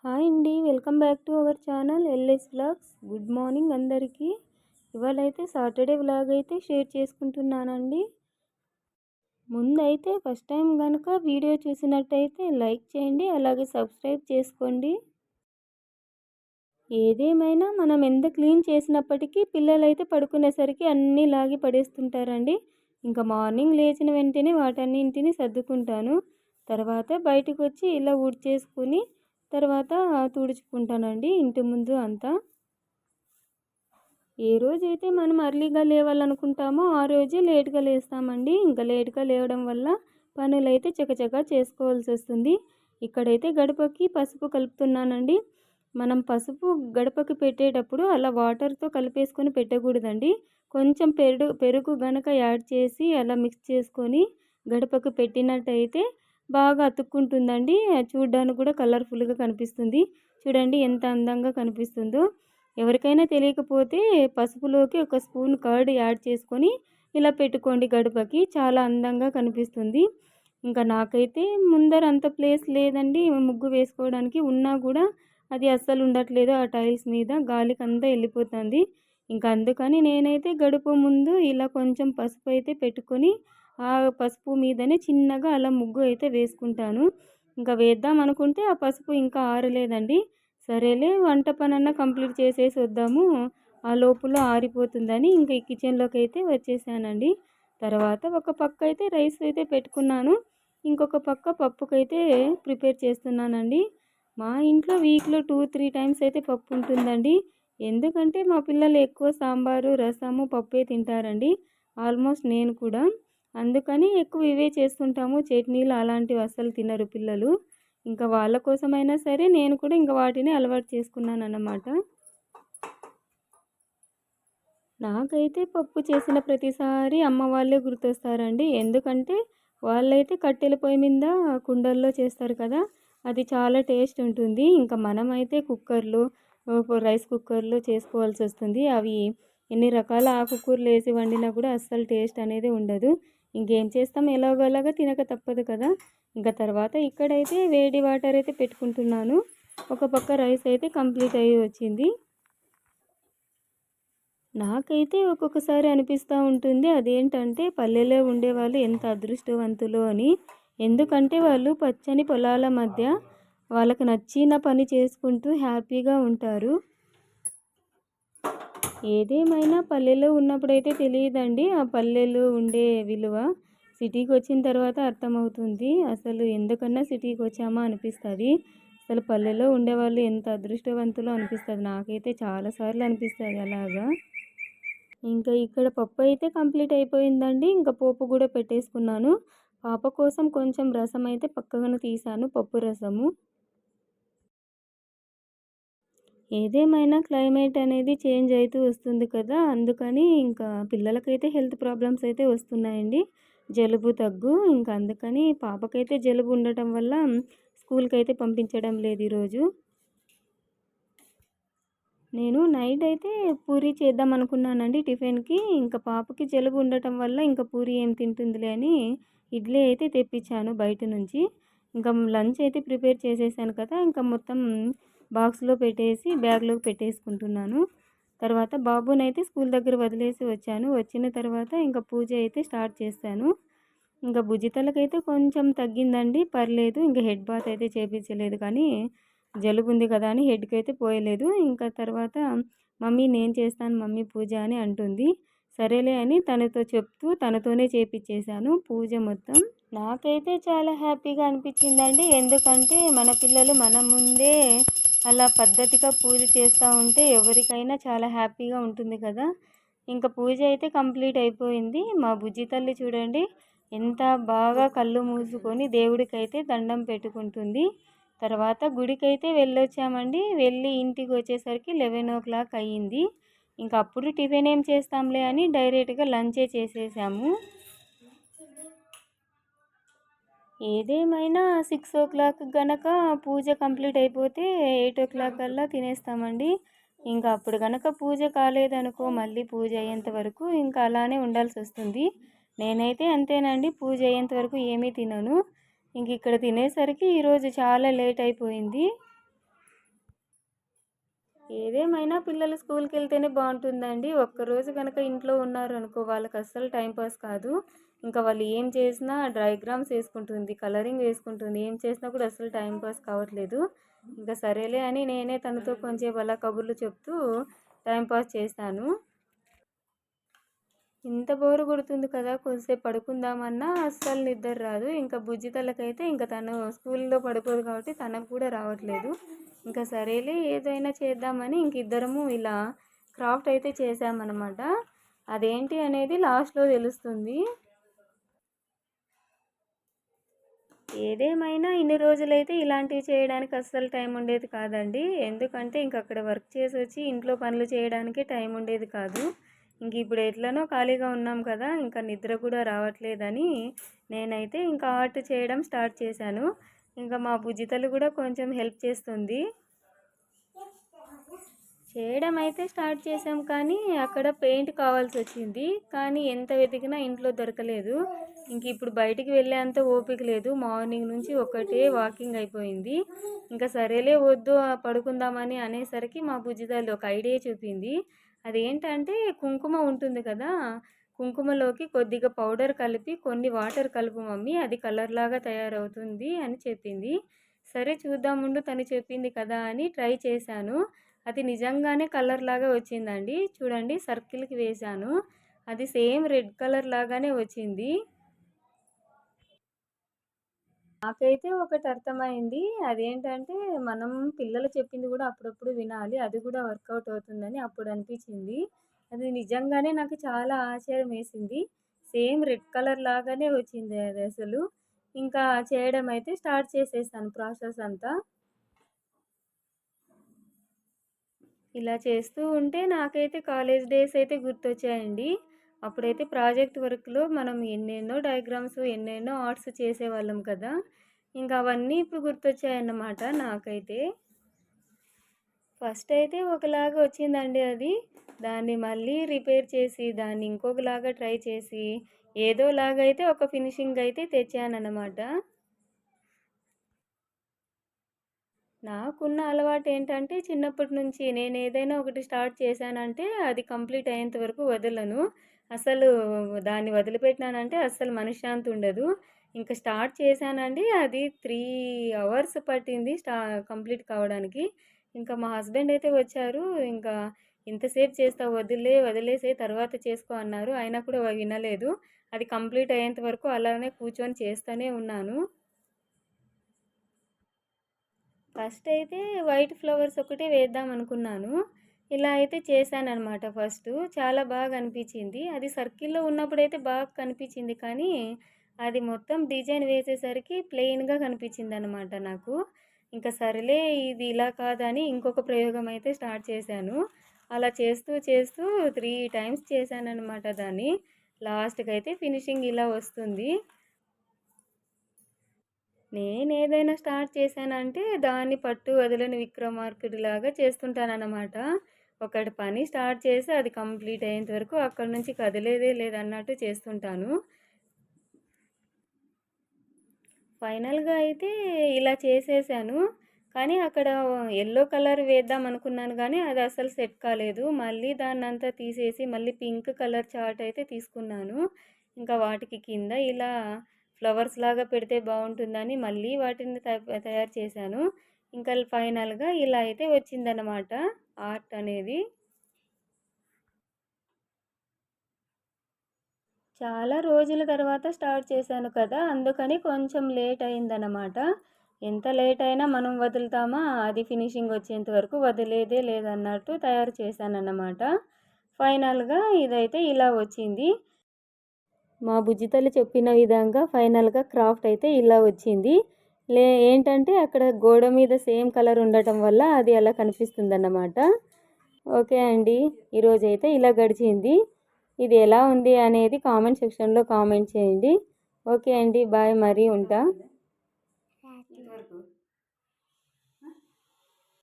Hi అండి, welcome back to our channel LS vlogs. Good morning అందరికీ. ఇవాళైతే Saturday vlog అయితే షేర్ చేసుకుంటున్నానండి. ముందైతే ఫస్ట్ టైం కనుక వీడియో చూసినట్టయితే లైక్ చేయండి, అలాగే సబ్స్క్రైబ్ చేసుకోండి. ఏదేమైనా మనం ఎంత క్లీన్ చేసినప్పటికీ పిల్లలైతే పడుకునేసరికి అన్నీ లాగి పడేస్తుంటారండి. ఇంకా మార్నింగ్ లేచిన వెంటనే వాటన్నింటిని సర్దుకుంటాను. తర్వాత బయటకు వచ్చి ఇలా ఊడ్చేసుకుని తర్వాత తుడుచుకుంటానండి ఇంటి ముందు అంతా. ఏ రోజైతే మనం అర్లీగా లేవాలనుకుంటామో ఆ రోజే లేట్గా లేస్తామండి. ఇంకా లేట్గా లేవడం వల్ల పనులైతే చకచకా చేసుకోవాల్సి వస్తుంది. ఇక్కడైతే గడపకి పసుపు కలుపుతున్నానండి. మనం పసుపు గడపకి పెట్టేటప్పుడు అలా వాటర్తో కలిపేసుకొని పెట్టకూడదండి. కొంచెం పెరుగు గనక యాడ్ చేసి అలా మిక్స్ చేసుకొని గడపకు పెట్టినట్టయితే బాగా అతుక్కుంటుందండి. చూడడానికి కూడా కలర్ఫుల్గా కనిపిస్తుంది. చూడండి ఎంత అందంగా కనిపిస్తుందో. ఎవరికైనా తెలియకపోతే పసుపులోకి ఒక స్పూన్ కర్డ్ యాడ్ చేసుకొని ఇలా పెట్టుకోండి గడపకి, చాలా అందంగా కనిపిస్తుంది. ఇంకా నాకైతే ముందర అంత ప్లేస్ లేదండి ముగ్గు వేసుకోవడానికి. ఉన్నా కూడా అది అస్సలు ఉండట్లేదు. ఆ టైల్స్ మీద గాలికి అంతా వెళ్ళిపోతుంది. ఇంకా అందుకని నేనైతే గడప ముందు ఇలా కొంచెం పసుపు అయితే పెట్టుకొని ఆ పసుపు మీదనే చిన్నగా అలా ముగ్గు అయితే వేసుకుంటాను. ఇంకా వేద్దాం అనుకుంటే ఆ పసుపు ఇంకా ఆరలేదండి. సరేలే వంట పనన్నా కంప్లీట్ చేసేసి వద్దాము, ఆ లోపల ఆరిపోతుందని ఇంకా ఈ కిచెన్లోకి అయితే వచ్చేసానండి. తర్వాత ఒక పక్క అయితే రైస్ అయితే పెట్టుకున్నాను, ఇంకొక పక్క పప్పుకైతే ప్రిపేర్ చేస్తున్నానండి. మా ఇంట్లో వీక్లో 2-3 టైమ్స్ అయితే పప్పు ఉంటుందండి. ఎందుకంటే మా పిల్లలు ఎక్కువ సాంబారు, రసము, పప్పే తింటారండి. ఆల్మోస్ట్ నేను కూడా. అందుకని ఎక్కువ ఇవే చేస్తుంటాము. చట్నీలు అలాంటివి అస్సలు తినరు పిల్లలు. ఇంకా వాళ్ళ కోసమైనా సరే నేను కూడా ఇంకా వాటిని అలవాటు చేసుకున్నాను అన్నమాట. నాకైతే పప్పు చేసిన ప్రతిసారి అమ్మ వాళ్ళే గుర్తొస్తారండి. ఎందుకంటే వాళ్ళైతే కట్టెల పొయ్యి మీద కుండల్లో చేస్తారు కదా, అది చాలా టేస్ట్ ఉంటుంది. ఇంకా మనమైతే కుక్కర్లో, రైస్ కుక్కర్లో చేసుకోవాల్సి వస్తుంది. అవి ఎన్ని రకాల ఆకుకూరలు వేసి వండినా కూడా అస్సలు టేస్ట్ అనేది ఉండదు. ఇంకేం చేస్తాం, ఎలాగోలాగా తినక తప్పదు కదా. ఇంకా తర్వాత ఇక్కడైతే వేడి వాటర్ అయితే పెట్టుకుంటున్నాను. ఒక పక్క రైస్ అయితే కంప్లీట్ అయ్యి వచ్చింది. నాకైతే ఒక్కొక్కసారి అనిపిస్తూ ఉంటుంది, అదేంటంటే పల్లెలో ఉండేవాళ్ళు ఎంత అదృష్టవంతులో అని. ఎందుకంటే వాళ్ళు పచ్చని పొలాల మధ్య వాళ్ళకు నచ్చిన పని చేసుకుంటూ హ్యాపీగా ఉంటారు. ఏదేమైనా పల్లెలో ఉన్నప్పుడైతే తెలియదండి ఆ పల్లెలో ఉండే విలువ. సిటీకి వచ్చిన తర్వాత అర్థమవుతుంది. అసలు ఎందుకన్నా సిటీకి వచ్చామా అనిపిస్తుంది. అసలు పల్లెలో ఉండేవాళ్ళు ఎంత అదృష్టవంతులో అనిపిస్తుంది. నాకైతే చాలాసార్లు అనిపిస్తుంది అలాగా. ఇంకా ఇక్కడ పప్పు అయితే కంప్లీట్ అయిపోయిందండి. ఇంకా పోపు కూడా పెట్టేసుకున్నాను. పాప కోసం కొంచెం రసం అయితే పక్కన తీసాను, పప్పు రసము. ఏదేమైనా క్లైమేట్ అనేది చేంజ్ అవుతూ వస్తుంది కదా, అందుకని ఇంకా పిల్లలకైతే హెల్త్ ప్రాబ్లమ్స్ అయితే వస్తున్నాయండి. జలుబు దగ్గు. ఇంకా అందుకని పాపకైతే జలుబు ఉండటం వల్ల స్కూల్కి అయితే పంపించడం లేదు ఈరోజు. నేను నైట్ అయితే పూరి చేద్దాం అనుకున్నానండి టిఫిన్కి. ఇంకా పాపకి జలుబు ఉండటం వల్ల ఇంకా పూరి ఏం తింటుందిలే అని ఇడ్లీ అయితే తెప్పించాను బయట నుంచి. ఇంకా లంచ్ అయితే ప్రిపేర్ చేసేసాను కదా, ఇంకా మొత్తం బాక్స్లో పెట్టేసి బ్యాగ్లోకి పెట్టేసుకుంటున్నాను. తర్వాత బాబునైతే స్కూల్ దగ్గర వదిలేసి వచ్చాను. వచ్చిన తర్వాత ఇంకా పూజ అయితే స్టార్ట్ చేశాను. ఇంకా భుజితలకైతే కొంచెం తగ్గిందండి, పర్లేదు. ఇంకా హెడ్ బాత్ అయితే చేపించలేదు, కానీ జలుబు ఉంది కదా అని హెడ్కి అయితే పోయలేదు. ఇంకా తర్వాత మమ్మీ నేను చేస్తాను మమ్మీ పూజ అని అంటుంది. సరేలే అని తనతో చెప్తూ తనతోనే చేపించేశాను పూజ మొత్తం. నాకైతే చాలా హ్యాపీగా అనిపించిందండి. ఎందుకంటే మన పిల్లలు మన ముందే అలా పద్ధతిగా పూజ చేస్తూ ఉంటే ఎవరికైనా చాలా హ్యాపీగా ఉంటుంది కదా. ఇంకా పూజ అయితే కంప్లీట్ అయిపోయింది. మా బుజ్జి తల్లి చూడండి ఎంత బాగా కళ్ళు మూసుకొని దేవుడికైతే దండం పెట్టుకుంటుంది. తర్వాత గుడికైతే వెళ్ళొచ్చామండి. వెళ్ళి ఇంటికి వచ్చేసరికి 11 అయ్యింది. ఇంకా అప్పుడు టిఫిన్ ఏం చేస్తాంలే అని డైరెక్ట్గా లంచే చేసేసాము. ఏదేమైనా 6 గనక పూజ కంప్లీట్ అయిపోతే 8 కల్లా తినేస్తామండి. ఇంకా అప్పుడు కనుక పూజ కాలేదనుకో మళ్ళీ పూజ అయ్యేంత వరకు ఇంకా అలానే ఉండాల్సి వస్తుంది. నేనైతే అంతేనండి, పూజ అయ్యేంత వరకు ఏమీ తినను. ఇంక ఇక్కడ తినేసరికి ఈరోజు చాలా లేట్ అయిపోయింది. ఏదేమైనా పిల్లలు స్కూల్కి వెళ్తేనే బాగుంటుందండి. ఒక్కరోజు కనుక ఇంట్లో ఉన్నారు అనుకో వాళ్ళకి అస్సలు టైం పాస్ కాదు. ఇంకా వాళ్ళు ఏం చేసినా డయాగ్రామ్స్ వేసుకుంటుంది, కలరింగ్ వేసుకుంటుంది, ఏం చేసినా కూడా అస్సలు టైం పాస్ కావట్లేదు. ఇంకా సరేలే అని నేనే తనతో కొంచెం అలా కబుర్లు చెప్తూ టైం పాస్ చేశాను. ఇంత బోరు కొడుతుంది కదా, కొద్దిసేపు పడుకుందామన్నా అస్సలు నిద్ర రాదు. ఇంకా బుజ్జి తలకైతే ఇంకా తను స్కూల్లో పడుకోదు కాబట్టి తనకు కూడా రావట్లేదు. ఇంకా సరేలే ఏదైనా చేద్దామని ఇంక ఇద్దరము ఇలా క్రాఫ్ట్ అయితే చేసామన్నమాట. అదేంటి అనేది లాస్ట్లో తెలుస్తుంది. ఏదేమైనా ఇన్ని రోజులైతే ఇలాంటివి చేయడానికి అస్సలు టైం ఉండేది కాదండి. ఎందుకంటే ఇంక అక్కడ వర్క్ చేసి వచ్చి ఇంట్లో పనులు చేయడానికి టైం ఉండేది కాదు. ఇంక ఇప్పుడు ఎట్లనో ఖాళీగా ఉన్నాం కదా, ఇంకా నిద్ర కూడా రావట్లేదని నేనైతే ఇంకా ఆర్ట్ చేయడం స్టార్ట్ చేశాను. ఇంకా మా బుజ్జితలు కూడా కొంచెం హెల్ప్ చేస్తుంది. చేయడం అయితే స్టార్ట్ చేసాం కానీ అక్కడ పెయింట్ కావాల్సి వచ్చింది. కానీ ఎంత వెతికినా ఇంట్లో దొరకలేదు. ఇంక ఇప్పుడు బయటికి వెళ్ళేంత ఓపిక లేదు. మార్నింగ్ నుంచి ఒకటే వాకింగ్ అయిపోయింది. ఇంకా సరేలే వద్దు పడుకుందామని అనేసరికి మా బుజ్జితల్లి ఒక ఐడియా చూపింది. అదేంటంటే కుంకుమ ఉంటుంది కదా, కుంకుమలోకి కొద్దిగా పౌడర్ కలిపి కొన్ని వాటర్ కలుపు మమ్మీ, అది కలర్ లాగా తయారవుతుంది అని చెప్పింది. సరే చూద్దాముండు తను చెప్పింది కదా అని ట్రై చేశాను. అది నిజంగానే కలర్ లాగా వచ్చిందండి. చూడండి సర్కిల్కి వేశాను, అది సేమ్ రెడ్ కలర్ లాగానే వచ్చింది. నాకైతే ఒకటి అర్థమైంది. అదేంటంటే మనం పిల్లలు చెప్పింది కూడా అప్పుడప్పుడు వినాలి, అది కూడా వర్కౌట్ అవుతుందని అప్పుడు అనిపించింది. అది నిజంగానే నాకు చాలా ఆశ్చర్యం వేసింది. సేమ్ రెడ్ కలర్ లాగానే వచ్చింది అది అసలు. ఇంకా చేయడం అయితే స్టార్ట్ చేసేసాను ప్రాసెస్ అంతా. ఇలా చేస్తూ ఉంటే నాకైతే కాలేజ్ డేస్ అయితే గుర్తొచ్చాయండి. అప్పుడైతే ప్రాజెక్ట్ వర్క్లో మనం ఎన్నెన్నో డయాగ్రామ్స్ ఎన్నెన్నో ఆర్ట్స్ చేసేవాళ్ళం కదా, ఇంకా అవన్నీ ఇప్పుడు గుర్తొచ్చాయన్నమాట నాకైతే. ఫస్ట్ అయితే ఒకలాగా వచ్చిందండి అది. దాన్ని మళ్ళీ రిపేర్ చేసి దాన్ని ఇంకొకలాగా ట్రై చేసి ఏదోలాగా అయితే ఒక ఫినిషింగ్ అయితే తెచ్చానన్నమాట. నాకున్న అలవాటు ఏంటంటే చిన్నప్పటి నుంచి నేను ఏదైనా ఒకటి స్టార్ట్ చేశానంటే అది కంప్లీట్ అయ్యేంత వరకు వదలను. అసలు దాన్ని వదిలిపెట్టినానంటే అస్సలు మనశ్శాంతి ఉండదు. ఇంకా స్టార్ట్ చేశానండి, అది 3 అవర్స్ పట్టింది కంప్లీట్ కావడానికి. ఇంకా మా హస్బెండ్ అయితే వచ్చారు. ఇంకా ఇంతసేపు చేస్తావు, వదిలేసే తర్వాత చేసుకో అన్నారు. అయినా కూడా వినలేదు. అది కంప్లీట్ అయ్యేంత వరకు అలానే కూర్చొని చేస్తూనే ఉన్నాను. ఫస్ట్ అయితే వైట్ ఫ్లవర్స్ ఒకటే వేద్దాం అనుకున్నాను. ఇలా అయితే చేశానన్నమాట ఫస్ట్. చాలా బాగా అనిపించింది. అది సర్కిల్లో ఉన్నప్పుడైతే బాగా కనిపించింది కానీ అది మొత్తం డిజైన్ వేసేసరికి ప్లెయిన్గా కనిపించింది అన్నమాట నాకు. ఇంకా సరేలే ఇది ఇలా కాదని ఇంకొక ప్రయోగం అయితే స్టార్ట్ చేశాను. అలా చేస్తూ చేస్తూ 3 టైమ్స్ చేశానన్నమాట దాన్ని. లాస్ట్కి అయితే ఫినిషింగ్ ఇలా వస్తుంది. నేను ఏదైనా స్టార్ట్ చేశానంటే దాన్ని పట్టు వదలని విక్రమార్కుడిలాగా చేస్తుంటానన్నమాట. ఒకటి పని స్టార్ట్ చేసి అది కంప్లీట్ అయ్యేంత వరకు అక్కడి నుంచి కదిలేదే లేదన్నట్టు చేస్తుంటాను. ఫైనల్గా అయితే ఇలా చేసేసాను. కానీ అక్కడ ఎల్లో కలర్ వేద్దాం అనుకున్నాను కానీ అది అసలు సెట్ కాలేదు. మళ్ళీ దాన్నంతా తీసేసి మళ్ళీ పింక్ కలర్ చార్ట్ అయితే తీసుకున్నాను. ఇంకా వాటికి కింద ఇలా ఫ్లవర్స్ లాగా పెడితే బాగుంటుందని మళ్ళీ వాటిని తయారు చేశాను. ఇంకా ఫైనల్గా ఇలా అయితే వచ్చిందన్నమాట ఆర్ట్ అనేది. చాలా రోజుల తర్వాత స్టార్ట్ చేశాను కదా, అందుకని కొంచెం లేట్ అయిందన్నమాట. ఎంత లేట్ అయినా మనం వదులుతామా, అది ఫినిషింగ్ వచ్చేంత వరకు వదిలేదే లేదన్నట్టు తయారు చేశానన్నమాట. ఫైనల్గా ఇదైతే ఇలా వచ్చింది. మా బుజ్జితల్లి చెప్పిన విధంగా ఫైనల్గా క్రాఫ్ట్ అయితే ఇలా వచ్చింది. ఏంటంటే అక్కడ గోడ మీద సేమ్ కలర్ ఉండటం వల్ల అది అలా కనిపిస్తుంది అన్నమాట. ఓకే అండి, ఈరోజైతే ఇలా గడిచింది. ఇది ఎలా ఉంది అనేది కామెంట్ సెక్షన్లో కామెంట్ చేయండి. ఓకే అండి, బాయ్, మరీ ఉంటా.